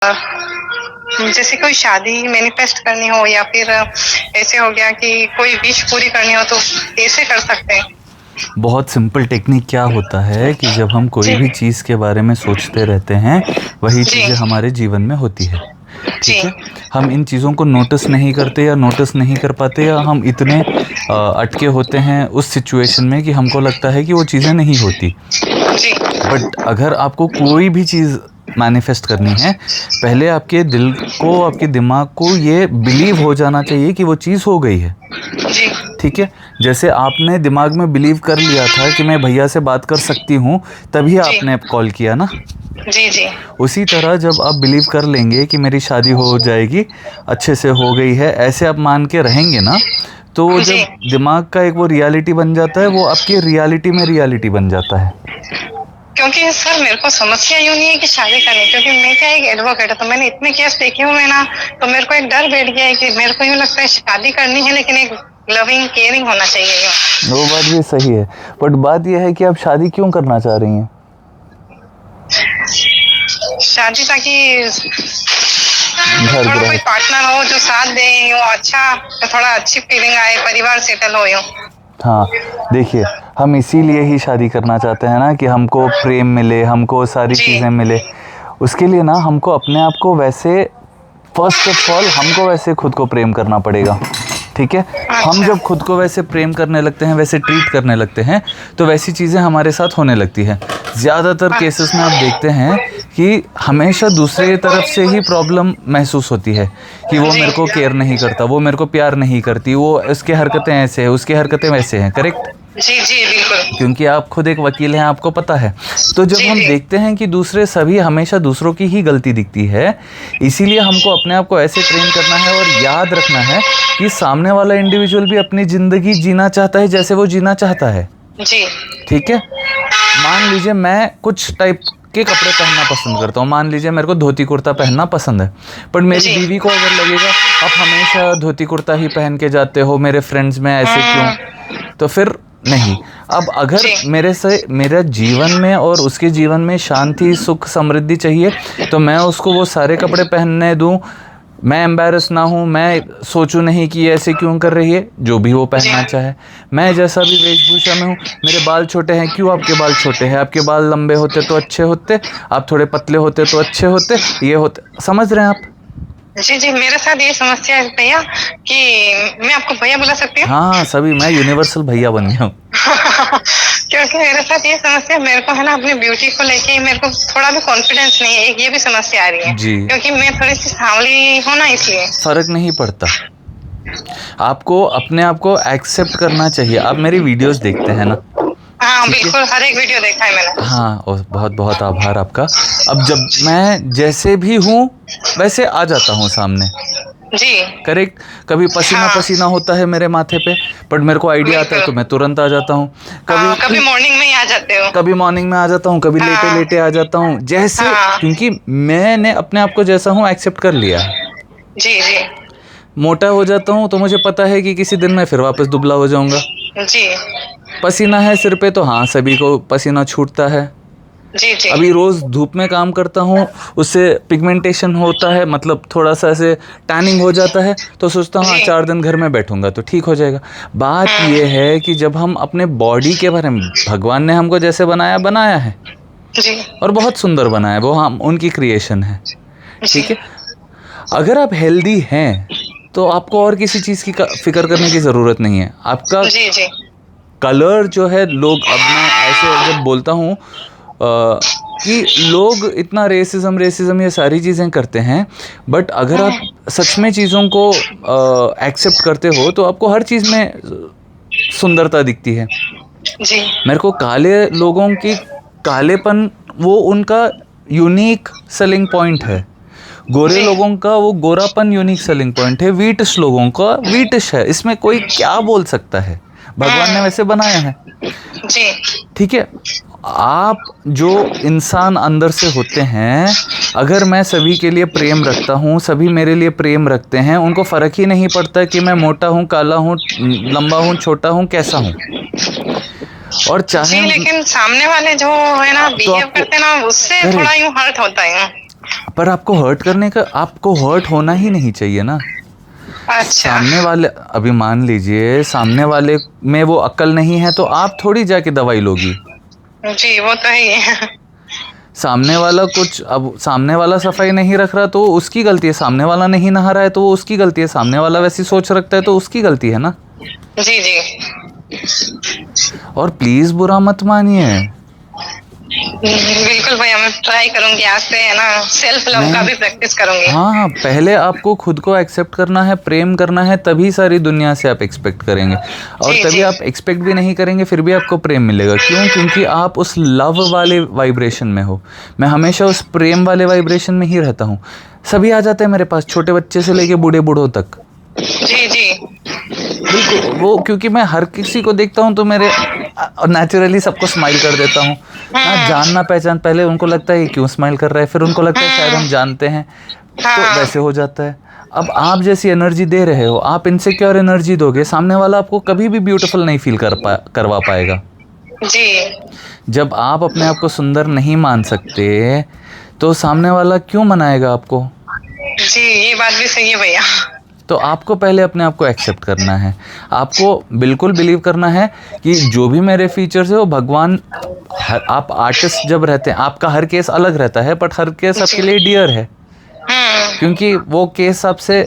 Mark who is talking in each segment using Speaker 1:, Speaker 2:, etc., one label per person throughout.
Speaker 1: जैसे कोई शादी मैनिफेस्ट करनी हो या फिर ऐसे हो गया कि कोई विश पूरी करनी हो तो कैसे कर सकते हैं?
Speaker 2: बहुत सिंपल टेक्निक क्या होता है कि जब हम कोई
Speaker 1: जी,
Speaker 2: भी चीज़ के बारे में सोचते रहते हैं, वही
Speaker 1: जी,
Speaker 2: चीज़ें हमारे जीवन में होती है।
Speaker 1: जी,
Speaker 2: ठीक है? हम इन चीज़ों को नोटिस नहीं करते या नोटिस नहीं कर पाते, या हम इतने अटके होते हैं उस सिचुएशन में कि हमको लगता है कि वो चीज़ें नहीं होती।
Speaker 1: जी,
Speaker 2: बट अगर आपको कोई भी चीज़ मैनिफेस्ट करनी है, पहले आपके दिल को, आपके दिमाग को ये बिलीव हो जाना चाहिए कि वो चीज़ हो गई है।
Speaker 1: जी,
Speaker 2: ठीक है? जैसे आपने दिमाग में बिलीव कर लिया था कि मैं भैया से बात कर सकती हूँ, तभी
Speaker 1: जी,
Speaker 2: आपने कॉल किया ना?
Speaker 1: जी, जी,
Speaker 2: उसी तरह जब आप बिलीव कर लेंगे कि मेरी शादी हो जाएगी, अच्छे से हो गई है, ऐसे आप मान के रहेंगे ना, तो वो
Speaker 1: जी।
Speaker 2: जब दिमाग का एक वो रियलिटी बन जाता है, वो आपकी रियलिटी में रियलिटी बन जाता है।
Speaker 1: क्योंकि सर मेरे को समस्या यूँ नहीं है कि शादी करनी, क्योंकि मैं क्या एक एडवोकेट हूँ, तो मैंने इतने केस देखे हुए हैं ना, तो मेरे को एक डर बैठ गया है कि मेरे को यूँ लगता है शादी करनी है लेकिन एक लविंग, केयरिंग होना चाहिए यूँ।
Speaker 2: वो बात भी सही है, बट बात ये है कि आप शादी क्यों करना चाह रही हैं?
Speaker 1: शादी ताकि
Speaker 2: घर
Speaker 1: थोड़ा कोई
Speaker 2: गृहस्थ।
Speaker 1: पार्टनर हो जो साथ दे यूँ अच्छा, तो थोड़ा अच्छी फीलिंग आए, परिवार सेटल हो यूँ।
Speaker 2: हाँ, देखिए, हम इसीलिए ही शादी करना चाहते हैं ना कि हमको प्रेम मिले, हमको सारी
Speaker 1: जी,
Speaker 2: चीज़ें मिले। उसके लिए ना हमको अपने आप को वैसे, फर्स्ट ऑफ ऑल हमको वैसे खुद को प्रेम करना पड़ेगा। ठीक है? हम
Speaker 1: अच्छा,
Speaker 2: जब खुद को वैसे प्रेम करने लगते हैं, वैसे ट्रीट करने लगते हैं, तो वैसी चीज़ें हमारे साथ होने लगती हैं। ज़्यादातर केसेस में आप देखते हैं कि हमेशा दूसरे तरफ से ही प्रॉब्लम महसूस होती है कि वो
Speaker 1: जी,
Speaker 2: मेरे को केयर नहीं करता, वो मेरे को प्यार नहीं करती, वो उसकी हरकतें ऐसे हैं, उसकी हरकतें वैसे हैं, करेक्ट?
Speaker 1: जी, जी, बिल्कुल।
Speaker 2: क्योंकि आप खुद एक वकील हैं, आपको पता है। तो जब
Speaker 1: जी,
Speaker 2: हम
Speaker 1: जी,
Speaker 2: देखते हैं कि दूसरे सभी हमेशा दूसरों की ही गलती दिखती है, इसीलिए हमको अपने आप को ऐसे ट्रेन करना है और याद रखना है कि सामने वाला इंडिविजुअल भी अपनी ज़िंदगी जीना चाहता है जैसे वो जीना चाहता है।
Speaker 1: जी,
Speaker 2: ठीक है? मान लीजिए मैं कुछ टाइप के कपड़े पहनना पसंद करता हूँ, मान लीजिए मेरे को धोती कुर्ता पहनना पसंद है, पर मेरी
Speaker 1: जी।
Speaker 2: बीवी को अगर लगेगा आप हमेशा धोती कुर्ता ही पहन के जाते हो, मेरे फ्रेंड्स में ऐसे क्यों,
Speaker 1: हुँ,
Speaker 2: तो फिर नहीं। अब अगर
Speaker 1: जी,
Speaker 2: मेरे से मेरा जीवन में और उसके जीवन में शांति, सुख, समृद्धि चाहिए, तो मैं उसको वो सारे कपड़े पहनने दूं, मैं एम्बैरस ना हूँ, मैं सोचूं नहीं कि ये ऐसे क्यों कर रही है, जो भी वो
Speaker 1: जी,
Speaker 2: पहनना चाहे। मैं जैसा भी वेशभूषा में हूँ, मेरे बाल छोटे हैं, क्यों आपके बाल छोटे हैं, आपके बाल लंबे होते तो अच्छे होते, आप थोड़े पतले होते तो अच्छे होते, ये होते, समझ रहे हैं आप?
Speaker 1: जी, जी, मेरे साथ ये समस्या है भैया कि मैं आपको भैया बुला सकती हूँ?
Speaker 2: हाँ, सभी, मैं यूनिवर्सल भैया बन गया हूँ।
Speaker 1: क्योंकि मेरे साथ ये समस्या, मेरे को है ना अपनी ब्यूटी को लेके मेरे को थोड़ा भी कॉन्फिडेंस नहीं है, एक ये भी समस्या आ रही है,
Speaker 2: जी,
Speaker 1: क्योंकि मैं थोड़ी-सी सांवली हूँ ना इसलिए।
Speaker 2: फर्क नहीं पड़ता। आपको अपने आप को एक्सेप्ट करना चाहिए। आप मेरी वीडियोस देखते हैं ना?
Speaker 1: हाँ,
Speaker 2: ठीक है?
Speaker 1: बिल्कुल, हर एक वीडियो देखा है मैंने।
Speaker 2: हाँ, और बहुत-बहुत आभार आपका। अब जब मैं जैसे भी हूँ, वैसे आ जाता हूँ सामने,
Speaker 1: जी,
Speaker 2: करेक्ट? कभी
Speaker 1: हाँ,
Speaker 2: पसीना-पसीना होता है मेरे माथे पे, बट मेरे को आइडिया आता है तो
Speaker 1: बिल्कुल।
Speaker 2: मैं तुरंत आ जाता हूँ।
Speaker 1: हाँ, कभी
Speaker 2: कभी
Speaker 1: मॉर्निंग में ही आ जाते हो।
Speaker 2: कभी मॉर्निंग में आ जाता हूँ, कभी
Speaker 1: हाँ,
Speaker 2: लेटे-लेटे आ जाता हूँ। जैसे,
Speaker 1: हाँ,
Speaker 2: क्योंकि मैंने अपने आप को जैसा हूँ एक्सेप्ट कर लिया है।
Speaker 1: जी, जी,
Speaker 2: मोटा हो जाता हूँ तो मुझे पता है कि किसी दिन मैं फिर वापस दुबला हो जाऊँगा।
Speaker 1: जी,
Speaker 2: पसीना है सिर पे तो हाँ, सभी को पसीना छूटता है।
Speaker 1: जी, जी,
Speaker 2: अभी रोज़ धूप में काम करता हूँ, उससे पिगमेंटेशन होता है, मतलब थोड़ा-सा ऐसे टैनिंग हो जाता है, तो सोचता हूँ हाँ,
Speaker 1: जी,
Speaker 2: 4 दिन घर में बैठूँगा तो ठीक हो जाएगा। बात ये
Speaker 1: हुँ,
Speaker 2: है कि जब हम अपने बॉडी के बारे में, भगवान ने हमको जैसे बनाया, बनाया है
Speaker 1: जी,
Speaker 2: और बहुत सुंदर बनाया है, वो हम उनकी क्रिएशन है,
Speaker 1: जी,
Speaker 2: ठीक है? अगर आप हेल्दी हैं, तो आपको और किसी चीज़ की फ़िक्र करने की ज़रूरत नहीं है। आपका
Speaker 1: जी, जी,
Speaker 2: कलर जो है, लोग, अब मैं ऐसे जब बोलता हूँ कि लोग इतना रेसिज्म ये सारी चीज़ें करते हैं, बट अगर आप
Speaker 1: हुँ,
Speaker 2: सच में चीज़ों को एक्सेप्ट करते हो तो आपको हर चीज़ में सुंदरता दिखती है।
Speaker 1: जी,
Speaker 2: मेरे को काले लोगों की कालेपन, वो उनका यूनिक सेलिंग पॉइंट है। गोरे
Speaker 1: जी,
Speaker 2: लोगों का वो गोरापन यूनिक सेलिंग पॉइंट है, व्हीटिश लोगों का व्हीटिश है। इसमें कोई क्या बोल सकता है? भगवान ने
Speaker 1: हुँ,
Speaker 2: वैसे बनाया है।
Speaker 1: जी,
Speaker 2: ठीक है? आप जो इंसान अंदर से होते हैं, अगर मैं सभी के लिए प्रेम रखता हूँ, सभी मेरे लिए प्रेम रखते हैं, उनको फ़र्क ही नहीं पड़ता कि मैं मोटा हूँ, काला हूँ, लंबा हूँ, छोटा हूँ, कैसा हूँ। और चाहे
Speaker 1: जी, लेकिन सामने वाले जो है ना
Speaker 2: तो
Speaker 1: बिहेव
Speaker 2: आपको,
Speaker 1: करते हैं ना, उससे थोड़ा
Speaker 2: करेक्ट,
Speaker 1: यूँ हर्ट होता है।
Speaker 2: पर आपको हर्ट करने का, आपको हर्ट होना ही नहीं चाहिए ना।
Speaker 1: अच्छा।
Speaker 2: सामने वाले, अभी मान लीजिए सामने वाले में वो अक्ल नहीं है तो आप थोड़ी जाके दवाई लोगी।
Speaker 1: जी वो तो ही है।
Speaker 2: सामने वाला कुछ, अब सामने वाला सफाई नहीं रख रहा तो उसकी गलती है, सामने वाला नहीं नहा रहा है तो वो उसकी गलती है, सामने वाला वैसी सोच रखता है तो उसकी गलती है ना।
Speaker 1: जी जी।
Speaker 2: और प्लीज बुरा मत मानिए।
Speaker 1: बिल्कुल भैया, मैं ट्राई करूंगी आज से, है ना, सेल्फ लव का
Speaker 2: नहीं,
Speaker 1: भी प्रैक्टिस करूंगी।
Speaker 2: हाँ हाँ, पहले आपको खुद को एक्सेप्ट करना है, प्रेम करना है, तभी सारी दुनिया से आप एक्सपेक्ट करेंगे। और
Speaker 1: जी
Speaker 2: तभी
Speaker 1: जी।
Speaker 2: आप एक्सपेक्ट भी नहीं करेंगे फिर भी आपको प्रेम मिलेगा। क्यों? क्योंकि आप उस लव वाले वाइब्रेशन में हो। मैं हमेशा उस प्रेम वाले वाइब्रेशन में ही रहता हूँ। सभी आ जाते हैं मेरे पास, छोटे बच्चे से लेके बूढ़े बूढ़ों तक।
Speaker 1: जी जी।
Speaker 2: बिल्कुल, वो क्योंकि मैं हर किसी को देखता हूँ तो मेरे नेचुरली सबको स्माइल कर देता हूँ ना, जान ना पहचान। पहले उनको लगता है ये क्यों स्माइल कर रहा है, फिर उनको लगता है शायद हम जानते हैं, तो
Speaker 1: हाँ
Speaker 2: वैसे हो जाता है। अब आप जैसी एनर्जी दे रहे हो, आप इनसिक्योर एनर्जी दोगे, सामने वाला आपको कभी भी ब्यूटीफुल नहीं फील करवा पाएगा।
Speaker 1: जी
Speaker 2: जब आप अपने आप को सुंदर नहीं मान सकते तो सामने वाला क्यों मनाएगा आपको?
Speaker 1: जी, ये बात भी सही है भैया।
Speaker 2: तो आपको पहले अपने आप को एक्सेप्ट करना है। आपको बिल्कुल बिलीव करना है कि जो भी मेरे फीचर्स है वो भगवान, आप आर्टिस्ट जब रहते हैं आपका हर केस अलग रहता है, बट हर केस आपके लिए डियर है। क्योंकि वो केस आपसे,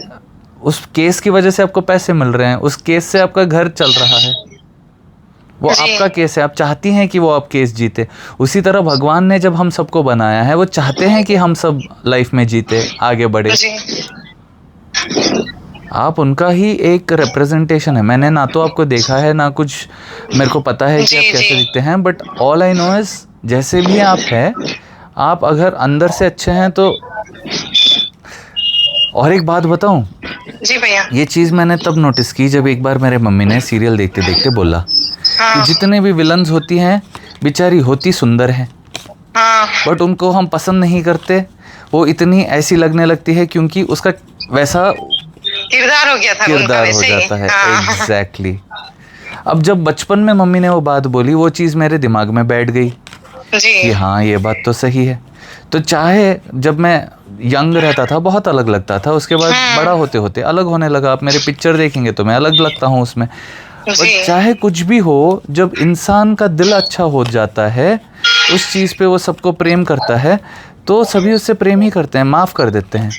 Speaker 2: उस केस की वजह से आपको पैसे मिल रहे हैं, उस केस से आपका घर चल रहा है, वो आपका केस है। आप चाहती हैं कि वो आप केस जीते। उसी तरह भगवान ने जब हम सबको बनाया है, वो चाहते हैं कि हम सब लाइफ में जीते, आगे बढ़े। आप उनका ही एक रिप्रेजेंटेशन है। मैंने ना तो आपको देखा है, ना कुछ मेरे को पता है कि आप कैसे दिखते हैं, but all I know is जैसे भी आप हैं, आप अगर अंदर से अच्छे हैं तो। और एक बात बताऊं?
Speaker 1: जी भैया।
Speaker 2: ये चीज़ मैंने तब नोटिस की जब एक बार मेरे मम्मी ने सीरियल देखते देखते बोला कि जितने भी विलन्स होती हैं बेचारी होती सुंदर है, बट उनको हम पसंद नहीं करते। वो इतनी ऐसी लगने लगती है क्योंकि उसका वैसा
Speaker 1: किरदार हो गया था,
Speaker 2: किरदार हो जाता है। एग्जैक्टली। अब जब बचपन में मम्मी ने वो बात बोली, वो चीज़ मेरे दिमाग में बैठ गई कि हाँ ये बात तो सही है। तो चाहे जब मैं यंग रहता था बहुत अलग लगता था, उसके बाद बड़ा होते होते अलग होने लगा। आप मेरे पिक्चर देखेंगे तो मैं अलग लगता हूँ उसमें। और चाहे कुछ भी हो, जब इंसान का दिल अच्छा हो जाता है, उस चीज़ पे वो सबको प्रेम करता है, तो सभी उससे प्रेम ही करते हैं, माफ़ कर देते हैं।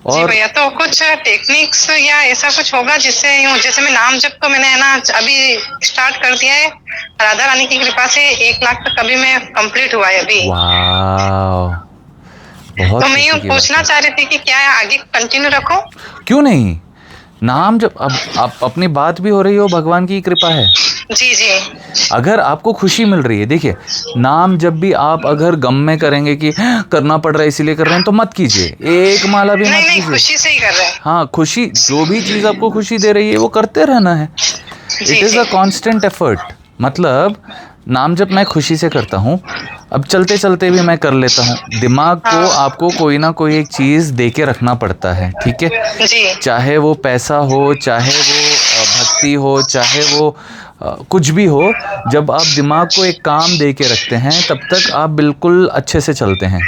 Speaker 1: और भैया, तो कुछ टेक्निक्स या ऐसा कुछ होगा जिससे यूं, जैसे मैं नाम जप को मैंने, है ना, अभी स्टार्ट कर दिया है, राधा रानी की कृपा से 1 लाख तक अभी मैं कंप्लीट हुआ है अभी।
Speaker 2: वाह, बहुत।
Speaker 1: तो मैं यूं पूछना चाह रही थी कि क्या आगे कंटिन्यू रखूं?
Speaker 2: क्यों नहीं, नाम जब, अब आप अपनी बात भी हो रही हो, भगवान की कृपा है।
Speaker 1: जी जी।
Speaker 2: अगर आपको खुशी मिल रही है, देखिए नाम जब भी आप अगर गम में करेंगे कि करना पड़ रहा है इसीलिए कर रहे हैं, तो मत कीजिए, एक माला भी मत कीजिए।
Speaker 1: खुशी से ही कर रहे हैं।
Speaker 2: हाँ, खुशी, जो भी चीज़ आपको खुशी दे रही है वो करते रहना है। It is a constant effort. मतलब नाम जब मैं खुशी से करता हूँ, अब चलते चलते भी मैं कर लेता हूँ। दिमाग को आपको कोई ना कोई एक चीज़ दे के रखना पड़ता है, ठीक है? चाहे वो पैसा हो, चाहे वो भक्ति हो, चाहे वो कुछ भी हो। जब आप दिमाग को एक काम दे के रखते हैं, तब तक आप बिल्कुल अच्छे से चलते हैं।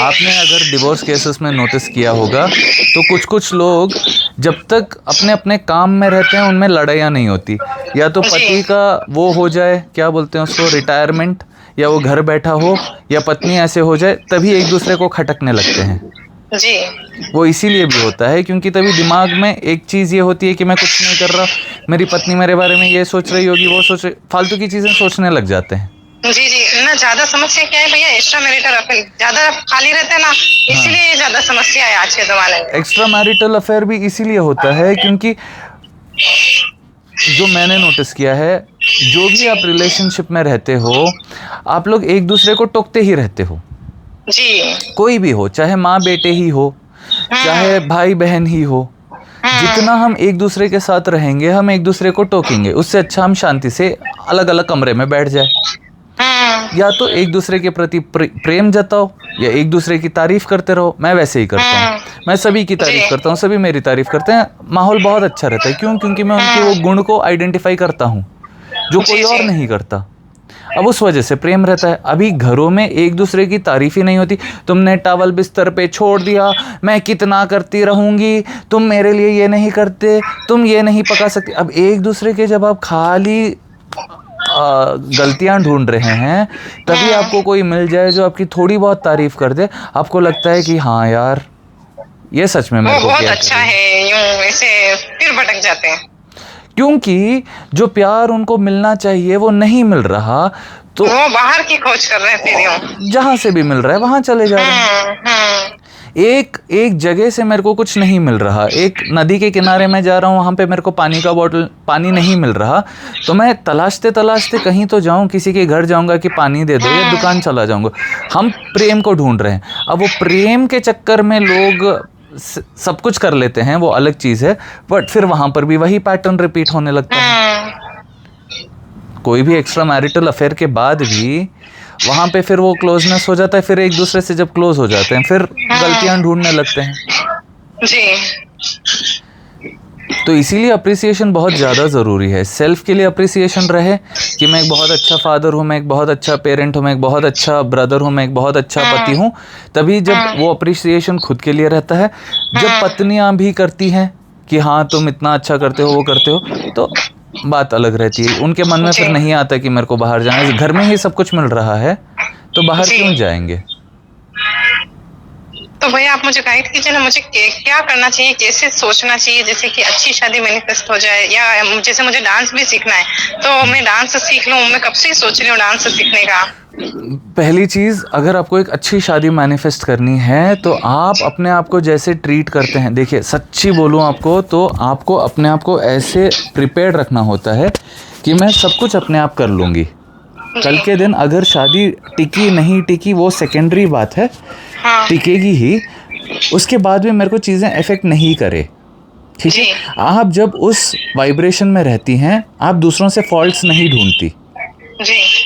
Speaker 2: आपने अगर डिवोर्स केसेस में नोटिस किया होगा तो कुछ कुछ लोग जब तक अपने अपने काम में रहते हैं, उनमें लड़ाइयाँ नहीं होती। या तो पति का वो हो जाए, क्या बोलते हैं उसको, रिटायरमेंट, या वो घर बैठा हो, या पत्नी ऐसे हो जाए, तभी एक दूसरे को खटकने लगते हैं।
Speaker 1: जी।
Speaker 2: वो इसीलिए भी होता है क्योंकि तभी दिमाग में एक चीज़ ये होती है कि मैं कुछ नहीं कर रहा, मेरी पत्नी मेरे बारे में ये सोच रही होगी, वो सोच रही, फालतू की चीज़ें सोचने लग जाते हैं।
Speaker 1: जी जी। ना ज्यादा समस्या क्या है भैया, एक्स्ट्रा मैरिटल अफेयर ज्यादा खाली रहते हैं ना, इसीलिए ज्यादा समस्या है आज के जमाने में।
Speaker 2: एक्स्ट्रा मैरिटल अफेयर भी इसीलिए होता है क्योंकि जो मैंने नोटिस किया है, जो भी आप रिलेशनशिप में रहते हो, आप लोग एक दूसरे को टोकते ही रहते हो।
Speaker 1: जी।
Speaker 2: कोई भी हो, चाहे माँ बेटे ही हो, चाहे भाई बहन ही हो, जितना हम एक दूसरे के साथ रहेंगे, हम एक दूसरे को टोकेंगे। उससे अच्छा हम शांति से अलग अलग कमरे में बैठ जाए। या तो एक दूसरे के प्रति प्रेम जताओ, या एक दूसरे की तारीफ करते रहो। मैं वैसे ही करता हूँ, मैं सभी की तारीफ करता हूँ, सभी मेरी तारीफ करते हैं, माहौल बहुत अच्छा रहता है। क्यों? क्योंकि मैं उनके वो गुण को आइडेंटिफाई करता हूँ जो कोई और नहीं करता। अब उस वजह से प्रेम रहता है। अभी घरों में एक दूसरे की तारीफ ही नहीं होती, तुमने टॉवल बिस्तर पे छोड़ दिया, मैं कितना करती रहूँगी, तुम मेरे लिए ये नहीं करते, तुम ये नहीं पका सकती। अब एक दूसरे के जब आप खाली गलतियां ढूंढ रहे हैं, तभी आपको कोई मिल जाए जो आपकी थोड़ी बहुत तारीफ कर दे, आपको लगता है कि हाँ यार ये सच में मेरे
Speaker 1: वो
Speaker 2: को
Speaker 1: बहुत
Speaker 2: किया
Speaker 1: अच्छा
Speaker 2: करेगा।
Speaker 1: है, यूं ऐसे फिर भटक जाते हैं।
Speaker 2: क्योंकि जो प्यार उनको मिलना चाहिए वो नहीं मिल रहा, तो
Speaker 1: वो बाहर की खोज कर रहे हैं फिर यूं।
Speaker 2: जहां से भी मिल रहा है वहां चले जा रहे हैं। एक एक जगह से मेरे को कुछ नहीं मिल रहा, एक नदी के किनारे में जा रहा हूँ, वहाँ पे मेरे को पानी का बॉटल, पानी नहीं मिल रहा, तो मैं तलाशते तलाशते कहीं तो जाऊँ, किसी के घर जाऊँगा कि पानी दे दो, या दुकान चला जाऊँगा। हम प्रेम को ढूंढ रहे हैं। अब वो प्रेम के चक्कर में लोग सब कुछ कर लेते हैं, वो अलग चीज़ है, बट फिर वहाँ पर भी वही पैटर्न रिपीट होने लगता है। कोई भी एक्स्ट्रा मैरिटल अफेयर के बाद भी वहाँ पे फिर वो क्लोजनेस हो जाता है, फिर एक दूसरे से जब क्लोज हो जाते हैं फिर गलतियां ढूंढने लगते हैं।
Speaker 1: जी।
Speaker 2: तो इसीलिए अप्रिसिएशन बहुत ज़्यादा ज़रूरी है। सेल्फ के लिए अप्रिसिएशन रहे कि मैं एक बहुत अच्छा फादर हूँ, मैं एक बहुत अच्छा पेरेंट हूँ, मैं एक बहुत अच्छा ब्रदर हूँ, मैं एक बहुत अच्छा पति हूँ, तभी जब वो अप्रिसिएशन खुद के लिए रहता है। जब पत्नियाँ भी करती हैं कि हाँ तुम इतना अच्छा करते हो, वो करते हो, तो बात अलग रहती है। उनके मन में फिर नहीं आता कि मेरे को बाहर जाना है, घर में ही सब कुछ मिल रहा है तो बाहर क्यों जाएंगे।
Speaker 1: तो भैया आप मुझे गाइड कीजिए ना, मुझे क्या करना चाहिए, कैसे सोचना चाहिए जैसे कि अच्छी शादी मैनिफेस्ट हो जाए, या जैसे मुझे डांस भी सीखना है तो मैं डांस सीख लूं, मैं कब से सोच रही हूँ डांस सीखने का।
Speaker 2: पहली चीज़, अगर आपको एक अच्छी शादी मैनिफेस्ट करनी है तो आप अपने आप को जैसे ट्रीट करते हैं, देखिए सच्ची बोलूँ आपको तो आपको अपने आप को ऐसे प्रिपेयर्ड रखना होता है कि मैं सब कुछ अपने आप कर लूँगी। कल के दिन अगर शादी टिकी नहीं टिकी वो सेकेंडरी बात है, टिकेगी ही, उसके बाद भी मेरे को चीज़ें इफ़ेक्ट नहीं करे। ठीक है, आप जब उस वाइब्रेशन में रहती हैं आप दूसरों से फॉल्ट्स नहीं ढूंढती।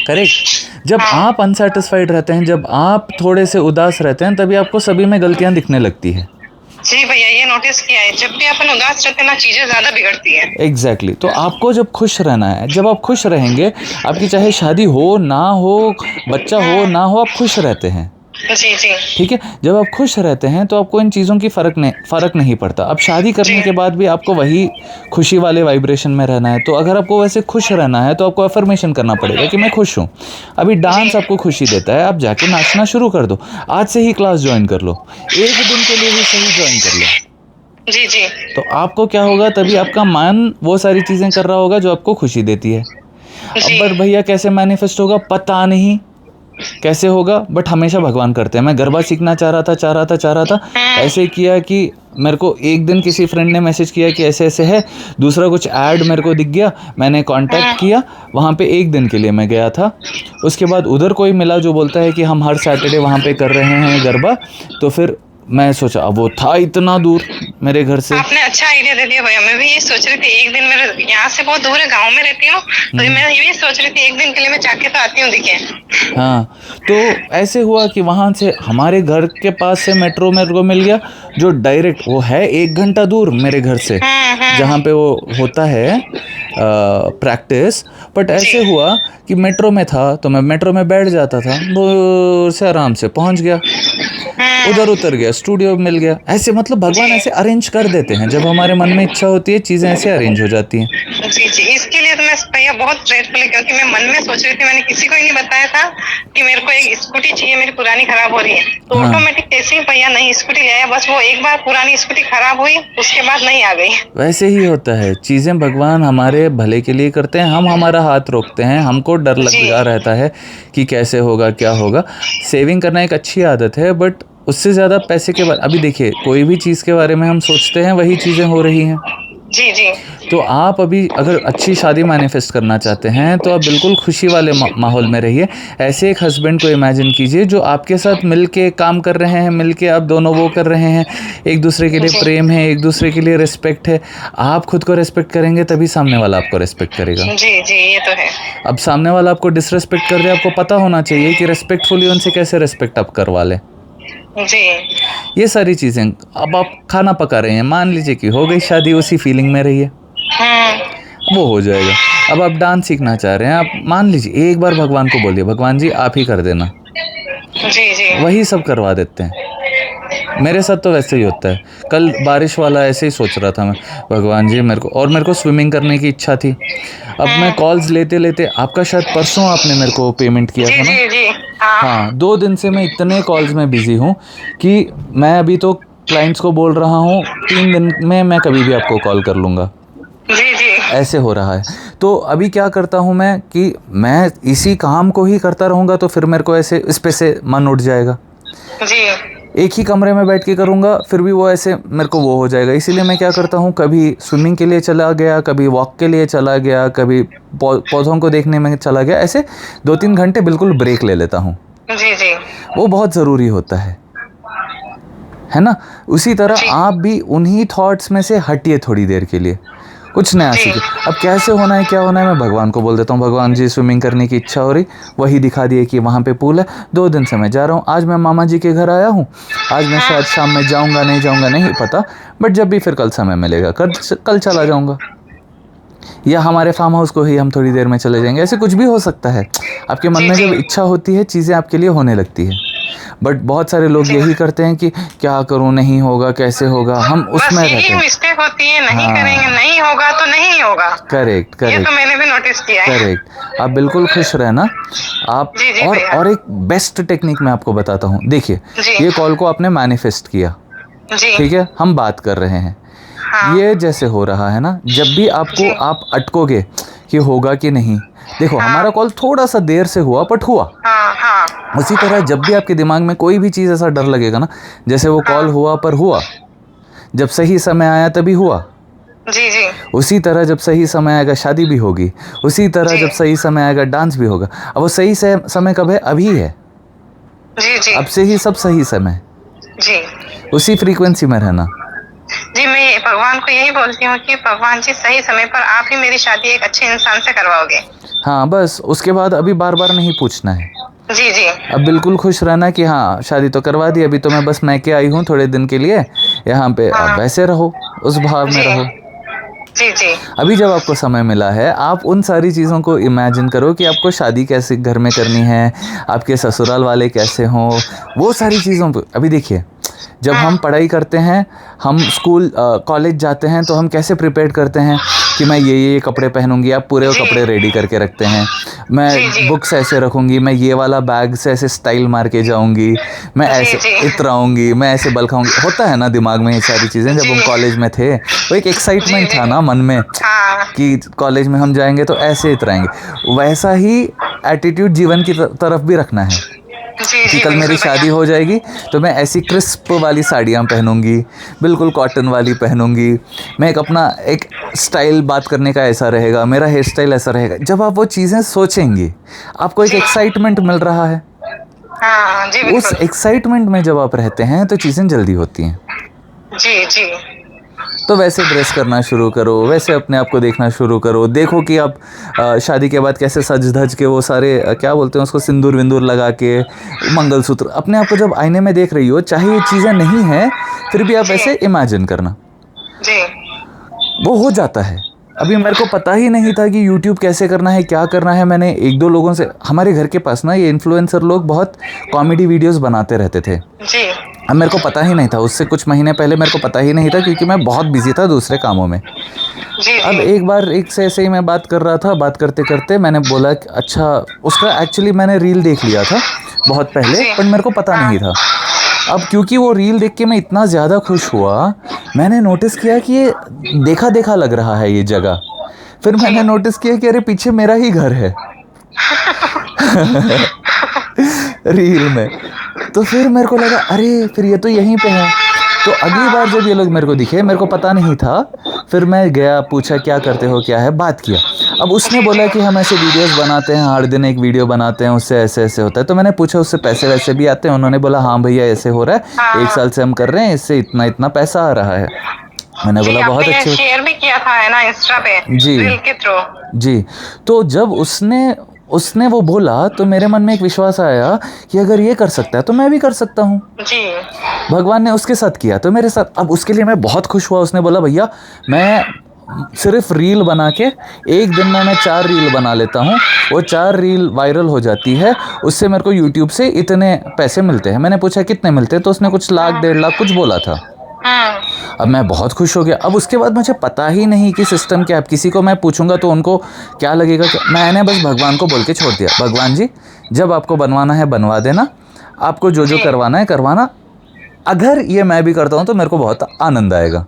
Speaker 2: करेक्ट। जब आप अनसेटिस्फाइड रहते हैं, जब आप थोड़े से उदास रहते हैं, तभी आपको सभी में गलतियां दिखने लगती है।
Speaker 1: जी भैया, ये नोटिस किया है, जब भी अपन उदास रहते हैं ना चीजें ज्यादा बिगड़ती है।
Speaker 2: एग्जैक्टली। तो आपको जब खुश रहना है, जब आप खुश रहेंगे, आपकी चाहे शादी हो ना हो, बच्चा हो ना हो, आप खुश रहते हैं।
Speaker 1: जी जी।
Speaker 2: ठीक है, जब आप खुश रहते हैं तो आपको इन चीज़ों की फ़र्क नहीं पड़ता। अब शादी करने के बाद भी आपको वही खुशी वाले वाइब्रेशन में रहना है, तो अगर आपको वैसे खुश रहना है तो आपको अफर्मेशन करना पड़ेगा कि मैं खुश हूँ। अभी डांस आपको खुशी देता है, आप जाके नाचना शुरू कर दो, आज से ही क्लास ज्वाइन कर लो, एक दिन के लिए ही सही ज्वाइन कर लो।
Speaker 1: जी जी।
Speaker 2: तो आपको क्या होगा, तभी आपका मन वो सारी चीज़ें कर रहा होगा जो आपको खुशी देती है। अब बट भैया कैसे मैनिफेस्ट होगा पता नहीं कैसे होगा, बट हमेशा भगवान करते हैं। मैं गरबा सीखना चाह रहा था, ऐसे किया कि मेरे को एक दिन किसी फ्रेंड ने मैसेज किया कि ऐसे ऐसे है, दूसरा कुछ ऐड मेरे को दिख गया, मैंने कांटेक्ट किया, वहाँ पे एक दिन के लिए मैं गया था। उसके बाद उधर कोई मिला जो बोलता है कि हम हर सैटरडे वहाँ पे कर रहे हैं गरबा, तो फिर मैं सोचा, अब वो था इतना दूर मेरे घर से।
Speaker 1: आपने अच्छा आइडिया दे दिया भैया, मैं भी ये सोच रही थी, एक दिन मेरे यहाँ से बहुत दूर है, गांव में रहती हूँ, तो मैं ये सोच रही थी एक दिन के लिए मैं जाके तो आती हूँ दिखे।
Speaker 2: हाँ, तो ऐसे हुआ कि वहाँ से हमारे घर के पास से मेट्रो मेरे को मिल गया, जो डायरेक्ट वो है 1 घंटा दूर मेरे घर से, जहाँ पे वो होता है प्रैक्टिस। बट ऐसे हुआ कि मेट्रो में था तो मैं मेट्रो में बैठ जाता था, दूर से आराम से पहुँच गया, उधर उतर गया, स्टूडियो मिल गया। ऐसे मतलब भगवान ऐसे अरेंज कर देते हैं, जब हमारे मन में इच्छा होती है चीज़ें ऐसे अरेंज हो जाती हैं।
Speaker 1: जी जी, इसके लिए तो मैं भैया बहुत ग्रेटफुल है, क्योंकि मैं मन में सोच रही थी, मैंने किसी को ही नहीं बताया था कि मेरे को एक स्कूटी चाहिए, मेरी पुरानी खराब हो रही है, तो ऑटोमेटिक कैसे ही भैया नई स्कूटी ले आया, बस वो एक बार पुरानी स्कूटी खराब हुई उसके बाद नहीं आ गई। वैसे
Speaker 2: ही होता है, चीज़ें भगवान हमारे भले के लिए करते हैं, हम हमारा हाथ रोकते हैं, हमको डर लगा रहता है कि कैसे होगा क्या होगा। सेविंग करना एक अच्छी आदत है, बट उससे ज़्यादा पैसे के बारे, अभी देखिए कोई भी चीज़ के बारे में हम सोचते हैं वही चीज़ें हो रही हैं।
Speaker 1: जी जी।
Speaker 2: तो आप अभी अगर अच्छी शादी मैनिफेस्ट करना चाहते हैं तो आप बिल्कुल खुशी वाले माहौल में रहिए। ऐसे एक हस्बैंड को इमेजिन कीजिए जो आपके साथ मिलके काम कर रहे हैं, मिलके आप दोनों वो कर रहे हैं, एक दूसरे के लिए प्रेम है, एक दूसरे के लिए रिस्पेक्ट है। आप खुद को रिस्पेक्ट करेंगे तभी सामने वाला आपको रिस्पेक्ट करेगा।
Speaker 1: जी जी, ये तो है।
Speaker 2: अब सामने वाला आपको डिसरिस्पेक्ट कर दे, आपको पता होना चाहिए कि रिस्पेक्टफुली उनसे कैसे रिस्पेक्ट आप करवा लें।
Speaker 1: जी।
Speaker 2: ये सारी चीज़ें, अब आप खाना पका रहे हैं, मान लीजिए कि हो गई शादी, उसी फीलिंग में रहिए, वो हो जाएगा। अब आप डांस सीखना चाह रहे हैं, आप मान लीजिए एक बार भगवान को बोलिए, भगवान जी आप ही कर देना,
Speaker 1: जी जी
Speaker 2: वही सब करवा देते हैं। मेरे साथ तो वैसे ही होता है। कल बारिश वाला ऐसे ही सोच रहा था मैं, भगवान जी मेरे को स्विमिंग करने की इच्छा थी। अब मैं कॉल्स लेते लेते, आपका शायद परसों आपने मेरे को पेमेंट किया
Speaker 1: जी
Speaker 2: था ना।
Speaker 1: जी जी हाँ
Speaker 2: हाँ, 2 दिन से मैं इतने कॉल्स में बिजी हूँ कि मैं अभी तो क्लाइंट्स को बोल रहा हूँ 3 दिन में मैं कभी भी आपको कॉल कर लूँगा,
Speaker 1: जी जी
Speaker 2: ऐसे हो रहा है। तो अभी क्या करता हूँ मैं कि मैं इसी काम को ही करता रहूँगा तो फिर मेरे को ऐसे इस पे से मन उठ जाएगा।
Speaker 1: जी
Speaker 2: एक ही कमरे में बैठ के करूँगा फिर भी वो ऐसे मेरे को वो हो जाएगा। इसीलिए मैं क्या करता हूँ, कभी स्विमिंग के लिए चला गया, कभी वॉक के लिए चला गया, कभी पौधों को देखने में चला गया, ऐसे 2-3 घंटे बिल्कुल ब्रेक ले लेता हूँ।
Speaker 1: जी जी
Speaker 2: वो बहुत ज़रूरी होता है ना। उसी तरह
Speaker 1: जी
Speaker 2: आप भी उन्हीं थॉट्स में से हटिए थोड़ी देर के लिए, कुछ नया
Speaker 1: जी
Speaker 2: सीखिए। अब कैसे होना है क्या होना है मैं भगवान को बोल देता हूँ, भगवान जी स्विमिंग करने की इच्छा हो रही, वही दिखा दिए कि वहाँ पे पूल है, 2 दिन से मैं जा रहा हूँ। आज मैं मामा जी के घर आया हूँ, आज मैं शायद शाम में जाऊँगा नहीं जाऊँगा नहीं पता, बट जब भी फिर कल समय मिलेगा कल चला जाऊँगा, या हमारे फार्म हाउस को ही हम थोड़ी देर में चले जाएंगे। ऐसे कुछ भी हो सकता है। आपके मन
Speaker 1: जी
Speaker 2: में
Speaker 1: जी
Speaker 2: जब इच्छा होती है चीज़ें आपके लिए होने लगती है। बट बहुत सारे लोग
Speaker 1: जी
Speaker 2: यही करते हैं कि क्या करूं, नहीं होगा, कैसे होगा, हम
Speaker 1: बस
Speaker 2: उसमें
Speaker 1: यही
Speaker 2: रहते हैं।
Speaker 1: मिस्टेक होती है, नहीं करेंगे,
Speaker 2: हाँ,
Speaker 1: नहीं होगा तो नहीं होगा।
Speaker 2: करेक्ट
Speaker 1: ये तो
Speaker 2: करेक्ट
Speaker 1: मैंने भी नोटिस किया है।
Speaker 2: करेक्ट। आप बिल्कुल खुश रहना। आप
Speaker 1: जी जी भैया
Speaker 2: और एक बेस्ट टेक्निक मैं आपको बताता हूँ। देखिए,
Speaker 1: जी
Speaker 2: ये कॉल को आपने मैनिफेस्ट किया,
Speaker 1: जी
Speaker 2: ठीक है, हम बात कर रहे हैं,
Speaker 1: हाँ
Speaker 2: ये जैसे हो रहा है ना, जब भी आपको
Speaker 1: जी
Speaker 2: आप अटकोगे कि होगा कि नहीं, देखो
Speaker 1: हाँ
Speaker 2: हमारा कॉल थोड़ा सा देर से हुआ बट हुआ।
Speaker 1: हाँ हाँ
Speaker 2: उसी तरह जब भी आपके दिमाग में कोई भी चीज़ ऐसा डर लगेगा ना, जैसे वो कॉल
Speaker 1: हाँ
Speaker 2: हुआ पर हुआ, जब सही समय आया तभी हुआ,
Speaker 1: जी जी
Speaker 2: उसी तरह जब सही समय आएगा शादी भी होगी, उसी तरह
Speaker 1: जी
Speaker 2: जब सही समय आएगा डांस भी होगा। अब वो सही से समय कब है? अभी है,
Speaker 1: जी जी
Speaker 2: अब से ही सब सही समय,
Speaker 1: जी
Speaker 2: उसी फ्रीक्वेंसी में रहना।
Speaker 1: जी मैं भगवान को यही बोलती हूँ कि भगवान जी सही समय पर आप ही मेरी शादी एक अच्छे इंसान से करवाओगे।
Speaker 2: हाँ, बस उसके बाद अभी बार बार नहीं पूछना है।
Speaker 1: जी जी
Speaker 2: अब बिल्कुल खुश रहना कि हाँ शादी तो करवा दी, अभी तो मैं बस मैके आई हूँ थोड़े दिन के लिए, यहाँ पे आप
Speaker 1: हाँ
Speaker 2: वैसे रहो, उस भाव में
Speaker 1: जी
Speaker 2: रहो।
Speaker 1: जी जी
Speaker 2: अभी जब आपको समय मिला है, आप उन सारी चीज़ों को इमेजिन करो कि आपको शादी कैसे घर में करनी है, आपके ससुराल वाले कैसे हों, वो सारी चीज़ों पे। अभी देखिए, जब हम पढ़ाई करते हैं, हम स्कूल कॉलेज जाते हैं, तो हम कैसे प्रिपेयर करते हैं कि मैं ये कपड़े पहनूंगी, आप पूरे
Speaker 1: जी
Speaker 2: कपड़े रेडी करके रखते हैं,
Speaker 1: जी
Speaker 2: मैं
Speaker 1: जी
Speaker 2: बुक्स ऐसे रखूंगी, मैं ये वाला बैग से ऐसे स्टाइल मार के जाऊंगी, मैं
Speaker 1: जी
Speaker 2: ऐसे
Speaker 1: जी
Speaker 2: इतराऊंगी, मैं ऐसे बल खाऊंगी। होता है ना दिमाग में ये सारी चीज़ें, जब
Speaker 1: जी
Speaker 2: हम कॉलेज में थे वो एक
Speaker 1: जी
Speaker 2: एक्साइटमेंट
Speaker 1: जी
Speaker 2: था ना मन में
Speaker 1: हाँ
Speaker 2: कि कॉलेज में हम जाएंगे तो ऐसे इतराएंगे। वैसा ही एटीट्यूड जीवन की तरफ भी रखना है
Speaker 1: जी
Speaker 2: कि
Speaker 1: जी
Speaker 2: कल मेरी
Speaker 1: बिल्कुल
Speaker 2: शादी
Speaker 1: भैया
Speaker 2: हो जाएगी तो मैं ऐसी क्रिस्प वाली साड़ियाँ पहनूंगी, बिल्कुल कॉटन वाली पहनूंगी, मैं एक अपना एक स्टाइल बात करने का ऐसा रहेगा, मेरा हेयर स्टाइल ऐसा रहेगा। जब आप वो चीज़ें सोचेंगी, आपको एक
Speaker 1: जी
Speaker 2: एक्साइटमेंट मिल रहा है,
Speaker 1: हाँ जी
Speaker 2: उस
Speaker 1: बिल्कुल
Speaker 2: एक्साइटमेंट में जब आप रहते हैं तो चीज़ें जल्दी होती हैं।
Speaker 1: जी जी
Speaker 2: तो वैसे ड्रेस करना शुरू करो, वैसे अपने आप को देखना शुरू करो। देखो कि आप शादी के बाद कैसे सज धज के वो सारे क्या बोलते हैं उसको, सिंदूर विंदूर लगा के, मंगलसूत्र, अपने आप को जब आईने में देख रही हो, चाहे ये चीज़ें नहीं हैं फिर भी आप
Speaker 1: जी
Speaker 2: वैसे इमेजिन करना,
Speaker 1: जी
Speaker 2: वो हो जाता है। अभी मेरे को पता ही नहीं था कि यूट्यूब कैसे करना है, क्या करना है। मैंने 1-2 लोगों से, हमारे घर के पास ना ये इन्फ्लुएंसर लोग बहुत कॉमेडी वीडियोस बनाते रहते थे।
Speaker 1: जी
Speaker 2: अब मेरे को पता ही नहीं था, उससे कुछ महीने पहले मेरे को पता ही नहीं था क्योंकि मैं बहुत बिजी था दूसरे कामों में।
Speaker 1: जी
Speaker 2: अब
Speaker 1: जी
Speaker 2: एक बार एक से ऐसे ही मैं बात कर रहा था, बात करते करते मैंने बोला कि अच्छा, उसका एक्चुअली मैंने रील देख लिया था बहुत पहले,
Speaker 1: जी
Speaker 2: पर मेरे को पता
Speaker 1: हाँ
Speaker 2: नहीं था। अब क्योंकि वो रील देख के मैं इतना ज़्यादा खुश हुआ, मैंने नोटिस किया कि ये देखा देखा लग रहा है ये जगह। फिर
Speaker 1: जी
Speaker 2: मैंने नोटिस किया कि अरे पीछे मेरा ही घर है रील में। तो फिर मेरे को लगा अरे फिर ये तो यहीं पे है। तो अगली बार जब ये लोग मेरे को दिखे, मेरे को पता नहीं था, फिर मैं गया, पूछा क्या करते हो, क्या है, बात किया। अब उसने
Speaker 1: जी
Speaker 2: बोला
Speaker 1: जी
Speaker 2: कि हम ऐसे वीडियोस बनाते हैं, हर दिन एक वीडियो बनाते हैं, उससे ऐसे ऐसे होता है। तो मैंने पूछा उससे पैसे वैसे भी आते हैं? उन्होंने बोला हाँ भैया ऐसे हो रहा है, 1
Speaker 1: हाँ
Speaker 2: साल से हम कर रहे हैं, इससे इतना इतना पैसा आ रहा है। मैंने
Speaker 1: जी
Speaker 2: बोला बहुत
Speaker 1: आपने ये
Speaker 2: अच्छे।
Speaker 1: शेयर भी किया था है ना इंस्टा पे
Speaker 2: जी
Speaker 1: रील के थ्रू।
Speaker 2: जी। तो जब उसने उसने वो बोला तो मेरे मन में एक विश्वास आया कि अगर ये कर सकता है तो मैं भी कर सकता हूँ।
Speaker 1: जी
Speaker 2: भगवान ने उसके साथ किया तो मेरे साथ। अब उसके लिए मैं बहुत खुश हुआ। उसने बोला भैया सिर्फ रील बना के, एक दिन में मैं 4 रील बना लेता हूँ, वो 4 रील वायरल हो जाती है, उससे मेरे को यूट्यूब से इतने पैसे मिलते हैं। मैंने पूछा कितने मिलते हैं, तो उसने कुछ लाख 1.5 लाख कुछ बोला था। अब मैं बहुत खुश हो गया। अब उसके बाद मुझे पता ही नहीं कि सिस्टम क्या है। किसी को मैं पूछूंगा तो उनको क्या लगेगा कि मैंने बस भगवान को बोल के छोड़ दिया, भगवान जी जब आपको बनवाना है बनवा देना, आपको जो जो करवाना है करवाना। अगर ये मैं भी करता हूँ तो मेरे को बहुत आनंद आएगा।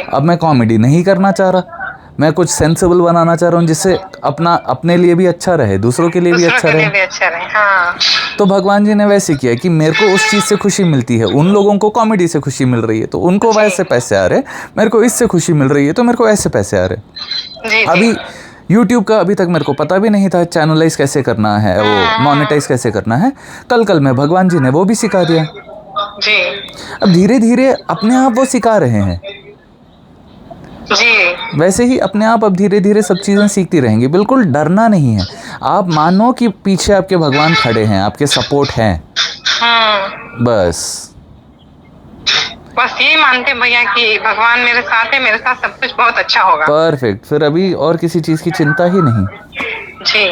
Speaker 2: अब मैं कॉमेडी नहीं करना चाह रहा, मैं कुछ सेंसिबल बनाना चाह रहा हूँ जिससे अपने लिए भी अच्छा रहे, दूसरों के लिए भी अच्छा रहे।
Speaker 1: हाँ।
Speaker 2: तो भगवान जी ने वैसे किया कि मेरे को उस चीज़ से खुशी मिलती है, उन लोगों को कॉमेडी से खुशी मिल रही है तो उनको वैसे पैसे आ रहे, मेरे को इससे खुशी मिल रही है तो मेरे को ऐसे पैसे आ रहे। अभी YouTube का अभी तक मेरे को पता भी नहीं था चैनलाइज कैसे करना है, वो मोनेटाइज कैसे करना है। कल में भगवान जी ने वो भी सिखा दिया
Speaker 1: जी।
Speaker 2: अब धीरे धीरे अपने आप वो सिखा रहे हैं
Speaker 1: जी।
Speaker 2: वैसे ही अपने आप अब धीरे धीरे सब चीज़ें सीखती रहेंगी। बिल्कुल डरना नहीं है, आप मानो कि पीछे आपके भगवान खड़े हैं, आपके सपोर्ट हैं। बस
Speaker 1: यही मानते भैया कि भगवान मेरे साथ है, मेरे साथ सब कुछ बहुत अच्छा होगा।
Speaker 2: परफेक्ट, फिर अभी और किसी चीज़ की चिंता ही नहीं।
Speaker 1: जी,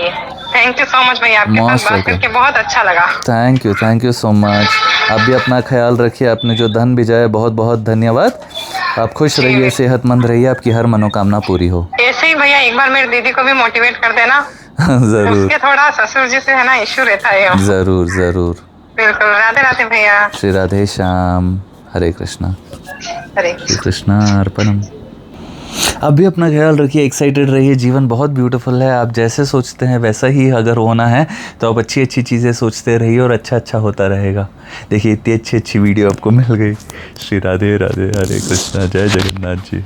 Speaker 1: थैंक यू सो मच भैया, आपके साथ बात करके बहुत अच्छा लगा।
Speaker 2: Thank you so much. आप भी अपना ख्याल रखिए, आपने जो धन भिजाया बहुत बहुत धन्यवाद। आप खुश रहिए, सेहतमंद रहिए, आपकी हर मनोकामना पूरी हो।
Speaker 1: ऐसे ही भैया एक बार मेरी दीदी को भी मोटिवेट कर देना।
Speaker 2: जरूर।
Speaker 1: उसके थोड़ा ससुर जी से है ना इश्यू रहता है।
Speaker 2: जरूर।
Speaker 1: बिल्कुल। राधे राधे भैया।
Speaker 2: श्री राधे श्याम। हरे कृष्णा।
Speaker 1: हरे
Speaker 2: कृष्णा अर्पणम। अब भी अपना ख्याल रखिए, एक्साइटेड रहिए, जीवन बहुत ब्यूटीफुल है। आप जैसे सोचते हैं वैसा ही अगर होना है तो आप अच्छी चीज़ें सोचते रहिए और अच्छा होता रहेगा। देखिए इतनी अच्छी वीडियो आपको मिल गई। श्री राधे राधे, हरे कृष्णा, जय जगन्नाथ जी।